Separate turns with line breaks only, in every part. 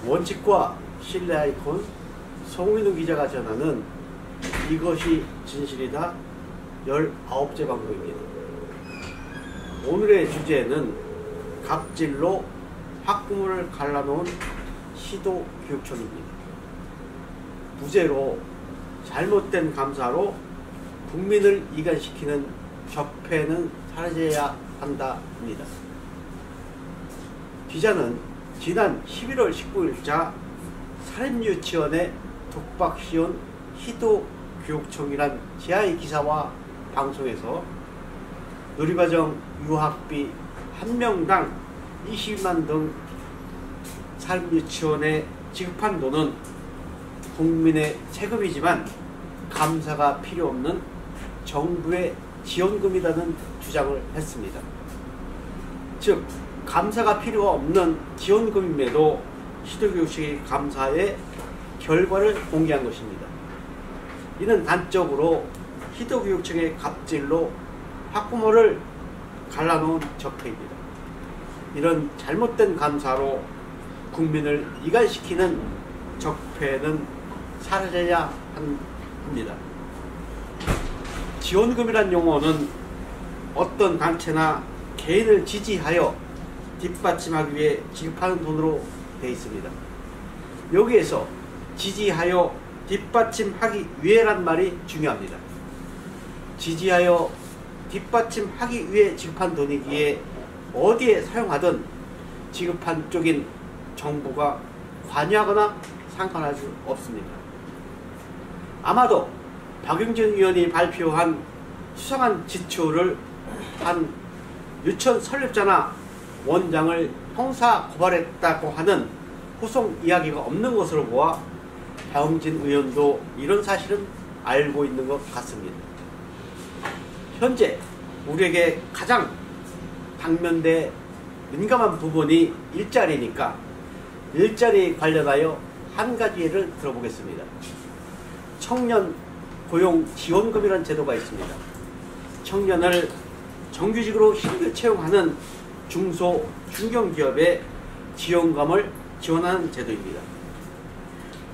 원칙과 신뢰 아이콘 송민우 기자가 전하는 이것이 진실이다 19째 방송입니다. 오늘의 주제는 갑질로 학부모를 갈라놓은 시도교육청입니다. 부제로 잘못된 감사로 국민을 이간시키는 적폐는 사라져야 한다입니다. 기자는 지난 11월 19일자 사립유치원에 독박시온 희도교육청이란 제아의 기사와 방송에서 누리과정 유학비 1명당 20만 등 사립유치원에 지급한 돈은 국민의 세금이지만 감사가 필요 없는 정부의 지원금이라는 주장을 했습니다. 즉 감사가 필요 없는 지원금임에도 시도교육청이 감사의 결과를 공개한 것입니다. 이는 단적으로 시도교육청의 갑질로 학부모를 갈라놓은 적폐입니다. 이런 잘못된 감사로 국민을 이간시키는 적폐는 사라져야 합니다. 지원금이란 용어는 어떤 단체나 개인을 지지하여 뒷받침하기 위해 지급하는 돈으로 되어 있습니다. 여기에서 지지하여 뒷받침하기 위해란 말이 중요합니다. 지지하여 뒷받침하기 위해 지급한 돈이기에 어디에 사용하든 지급한 쪽인 정부가 관여하거나 상관할 수 없습니다. 아마도 박용진 의원이 발표한 수상한 지출을 한 유치원 설립자나 원장을 형사 고발했다고 하는 후속 이야기가 없는 것으로 보아 박용진 의원도 이런 사실은 알고 있는 것 같습니다. 현재 우리에게 가장 당면대 민감한 부분이 일자리니까 일자리 관련하여 한 가지 예를 들어보겠습니다. 청년 고용 지원금이라는 제도가 있습니다. 청년을 정규직으로 신규 채용하는 중소, 중견기업의 지원금을 지원하는 제도입니다.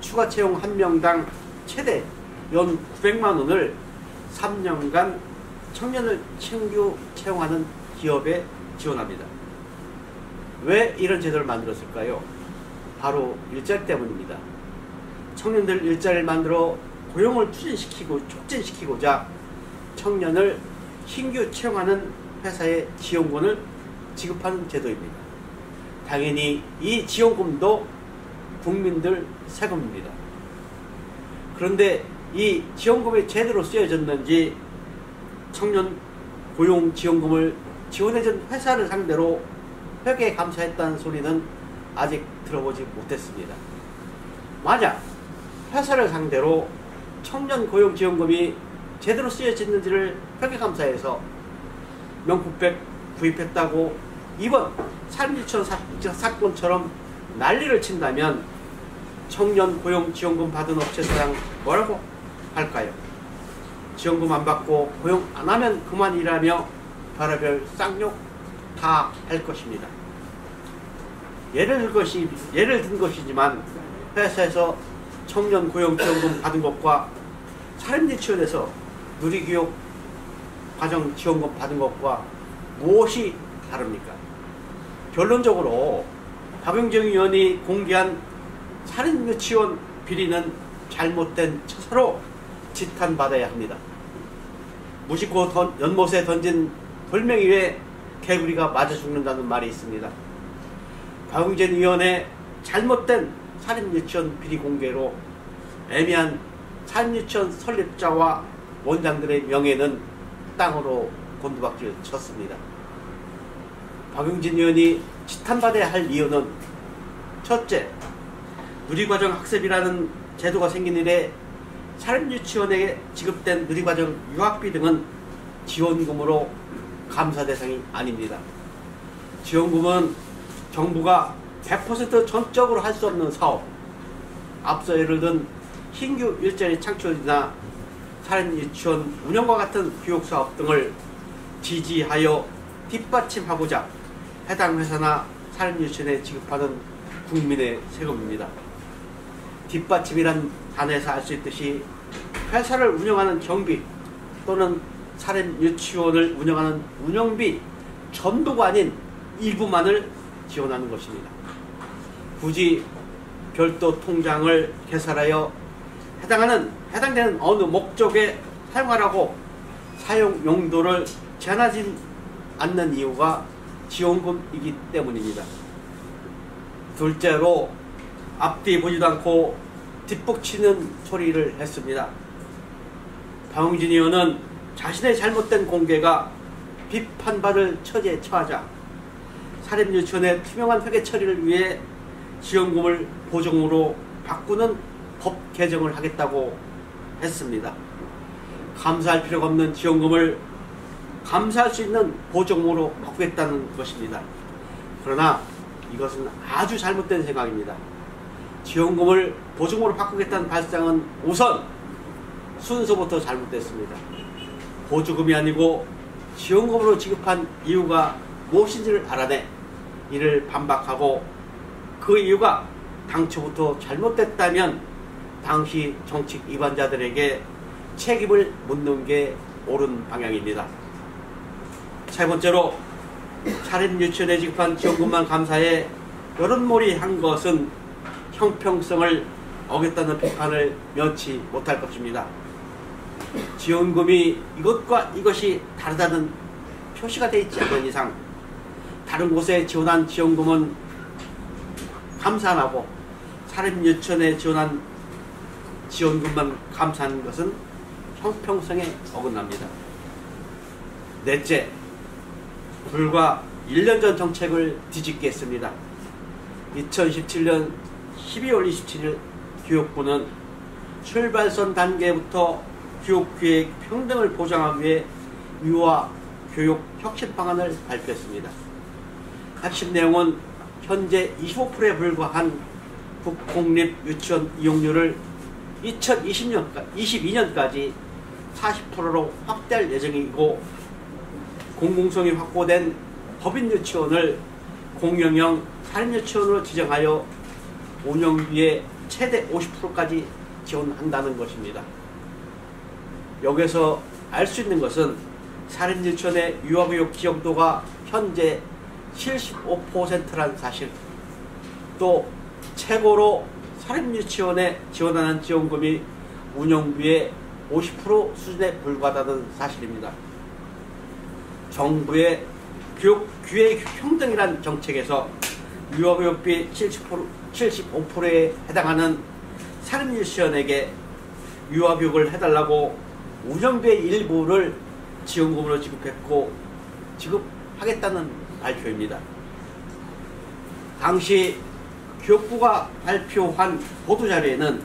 추가 채용 1명당 최대 연 900만 원을 3년간 청년을 신규 채용하는 기업에 지원합니다. 왜 이런 제도를 만들었을까요? 바로 일자리 때문입니다. 청년들 일자리를 만들어 고용을 촉진시키고자 청년을 신규 채용하는 회사에 지원금을 지급하는 제도입니다. 당연히 이 지원금도 국민들 세금입니다. 그런데 이 지원금이 제대로 쓰여졌는지 청년 고용 지원금을 지원해준 회사를 상대로 회계 감사했다는 소리는 아직 들어보지 못했습니다. 만약 회사를 상대로 청년 고용 지원금이 제대로 쓰여졌는지를 회계 감사해서 명품백 구입했다고 이번 사립유치원 사건처럼 난리를 친다면 청년 고용 지원금 받은 업체 사장 뭐라고 할까요? 지원금 안 받고 고용 안 하면 그만 일하며 별의별 쌍욕 다 할 것입니다. 예를 든 것이지만 회사에서 청년 고용 지원금 받은 것과 사립유치원에서 누리교육 과정 지원금 받은 것과 무엇이 다릅니까? 결론적으로 박용진 의원이 공개한 사립유치원 비리는 잘못된 처사로 지탄받아야 합니다. 무심코 연못에 던진 돌멩이에 개구리가 맞아 죽는다는 말이 있습니다. 박용진 의원의 잘못된 사립유치원 비리 공개로 애매한 사립유치원 설립자와 원장들의 명예는 땅으로 곤두박질 쳤습니다. 박용진 의원이 지탄받아야 할 이유는 첫째, 누리과정 학습이라는 제도가 생긴 이래 사립유치원에 지급된 누리과정 유학비 등은 지원금으로 감사 대상이 아닙니다. 지원금은 정부가 100% 전적으로 할 수 없는 사업, 앞서 예를 든 신규 일자리 창출이나 사립유치원 운영과 같은 교육사업 등을 지지하여 뒷받침하고자 해당 회사나 사립유치원에 지급하는 국민의 세금입니다. 뒷받침이란 단어에서 알 수 있듯이 회사를 운영하는 경비 또는 사립유치원을 운영하는 운영비 전부가 아닌 일부만을 지원하는 것입니다. 굳이 별도 통장을 개설하여 해당되는 어느 목적에 사용하라고 사용 용도를 제한하지 않는 이유가 지원금이기 때문입니다. 둘째로 앞뒤 보지도 않고 뒷북치는 소리를 했습니다. 박용진 의원은 자신의 잘못된 공개가 비판받을 처지에 처하자 사립유치원의 투명한 회계 처리를 위해 지원금을 보증으로 바꾸는 법 개정을 하겠다고 했습니다. 감사할 필요가 없는 지원금을 감사할 수 있는 보증으로 바꾸겠다는 것입니다. 그러나 이것은 아주 잘못된 생각입니다. 지원금을 보증으로 바꾸겠다는 발상은 우선 순서부터 잘못됐습니다. 보조금이 아니고 지원금으로 지급한 이유가 무엇인지를 알아내 이를 반박하고 그 이유가 당초부터 잘못됐다면 당시 정책 위반자들에게 책임을 묻는 게 옳은 방향입니다. 세 번째로 사립유치원에 지급한 지원금만 감사해 여론몰이 한 것은 형평성을 어겼다는 비판을 면치 못할 것입니다. 지원금이 이것과 이것이 다르다는 표시가 되어 있지 않는 이상 다른 곳에 지원한 지원금은 감사 안 하고 사립유치원에 지원한 지원금만 감사하는 것은 형평성에 어긋납니다. 넷째, 불과 1년 전 정책을 뒤집게 했습니다. 2017년 12월 27일 교육부는 출발선 단계부터 교육기획 평등을 보장하기 위해 유아 교육 혁신 방안을 발표했습니다. 핵심 내용은 현재 25%에 불과한 국공립 유치원 이용률을 2022년까지 40%로 확대할 예정이고 공공성이 확보된 법인 유치원을 공영형 사립유치원으로 지정하여 운영비의 최대 50%까지 지원한다는 것입니다. 여기서 알 수 있는 것은 사립유치원의 유아교육 지원도가 현재 75%란 사실, 또 최고로 사립유치원에 지원하는 지원금이 운영비의 50% 수준에 불과하다는 사실입니다. 정부의 교육 평등이란 정책에서 유아교육비 75%에 해당하는 사립유치원에게 유아교육을 해달라고 운영비의 일부를 지원금으로 지급하겠다는 발표입니다. 당시 교육부가 발표한 보도자료에는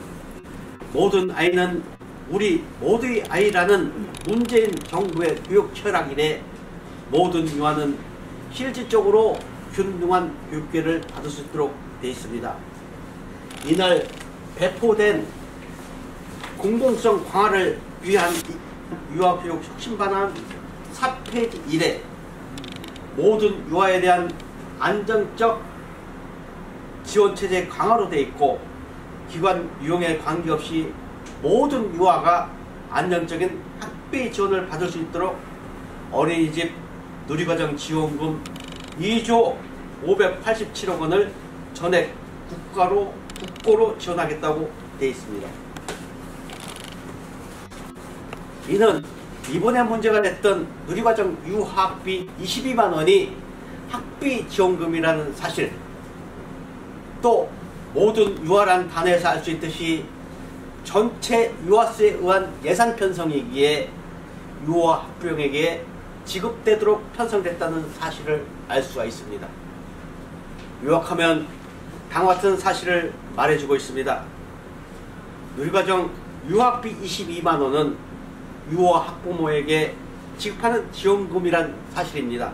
모든 아이는 우리 모두의 아이라는 문재인 정부의 교육 철학 이래 모든 유아는 실질적으로 균등한 교육기회를 받을 수 있도록 되어 있습니다. 이날 배포된 공공성 강화를 위한 유아교육 혁신방안 4페이지 1에 모든 유아에 대한 안정적 지원체제 강화로 되어 있고 기관 유형에 관계없이 모든 유아가 안정적인 학비 지원을 받을 수 있도록 어린이집 누리과정 지원금 2조 587억 원을 전액 국고로 지원하겠다고 되어 있습니다. 이는 이번에 문제가 됐던 누리과정 유학비 22만 원이 학비 지원금이라는 사실, 또 모든 유아란 단어에서 알 수 있듯이 전체 유아수에 의한 예산 편성이기에 유아 학부형에게 지급되도록 편성됐다는 사실을 알 수가 있습니다. 요약하면 다음과 같은 사실을 말해주고 있습니다. 누리과정 유학비 22만 원은 유아 학부모에게 지급하는 지원금이란 사실입니다.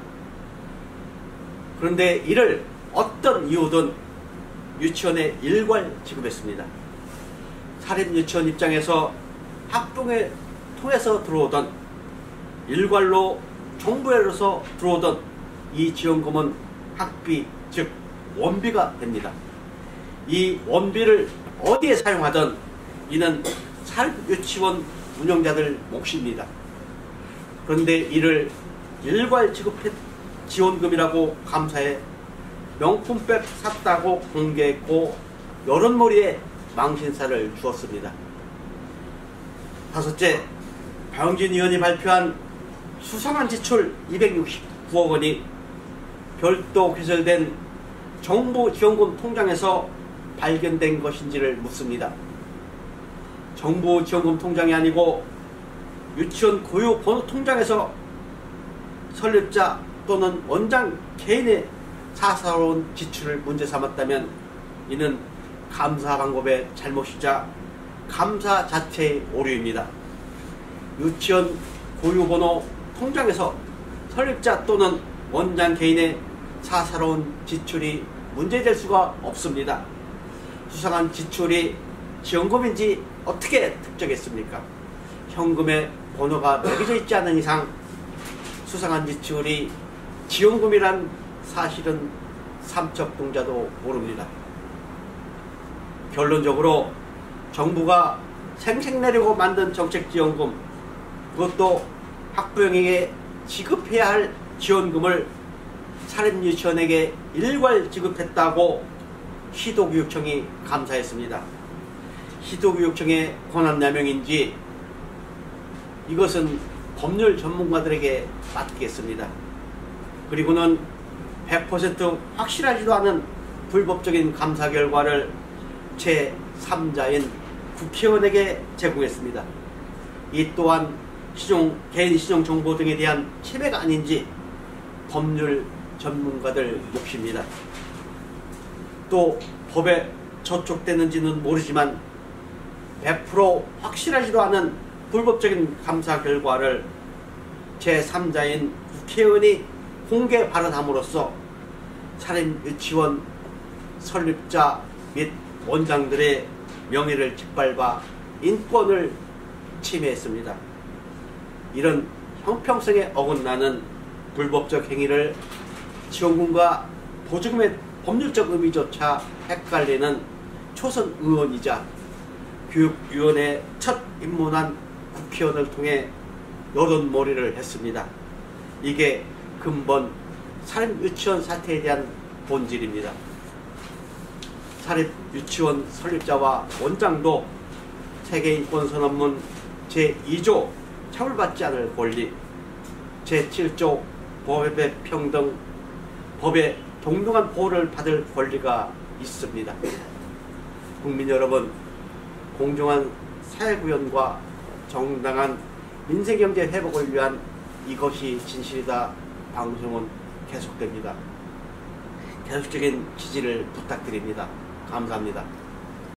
그런데 이를 어떤 이유든 유치원에 일괄 지급했습니다. 사립유치원 입장에서 학부모에 통해서 들어오던 일괄로 정부에서 들어오던 이 지원금은 학비, 즉 원비가 됩니다. 이 원비를 어디에 사용하든 이는 사립유치원 운영자들 몫입니다. 그런데 이를 일괄 지급해 지원금이라고 감사해 명품백 샀다고 공개했고 여론몰이에 망신사를 주었습니다. 다섯째, 박영진 의원이 발표한 수상한 지출 269억 원이 별도 개설된 정부지원금 통장에서 발견된 것인지를 묻습니다. 정부지원금 통장이 아니고 유치원 고유 번호 통장에서 설립자 또는 원장 개인의 사사로운 지출을 문제 삼았다면 이는 감사 방법의 잘못이자 감사 자체의 오류입니다. 유치원 고유번호 통장에서 설립자 또는 원장 개인의 사사로운 지출이 문제될 수가 없습니다. 수상한 지출이 지원금인지 어떻게 특정했습니까? 현금에 번호가 매겨져 있지 않은 이상 수상한 지출이 지원금이란 사실은 삼척동자도 모릅니다. 결론적으로 정부가 생색내려고 만든 정책지원금, 그것도 학부형에게 지급해야 할 지원금을 사립유치원에게 일괄 지급했다고 시도교육청이 감사했습니다. 시도교육청의 권한남용인지 이것은 법률 전문가들에게 맡기겠습니다. 그리고는 100% 확실하지도 않은 불법적인 감사 결과를 제3자인 국회의원에게 제공했습니다. 이 또한 개인 신용 정보 등에 대한 침해가 아닌지 법률 전문가들 몫입니다. 또 법에 저촉되는지는 모르지만 100% 확실하지도 않은 불법적인 감사 결과를 제3자인 국회의원이 공개 발언함으로써 사립유치원 설립자 및 원장들의 명예를 짓밟아 인권을 침해했습니다. 이런 형평성에 어긋나는 불법적 행위를 지원금과 보조금의 법률적 의미조차 헷갈리는 초선 의원이자 교육위원회 첫 입문한 국회의원을 통해 여론몰이를 했습니다. 이게 근본 사립유치원 사태에 대한 본질입니다. 사립유치원 설립자와 원장도 세계인권선언문 제2조 처벌받지 않을 권리, 제7조 법의 평등, 법의 동등한 보호를 받을 권리가 있습니다. 국민 여러분, 공정한 사회구현과 정당한 민생경제 회복을 위한 이것이 진실이다 방송은 계속됩니다. 계속적인 지지를 부탁드립니다. 감사합니다.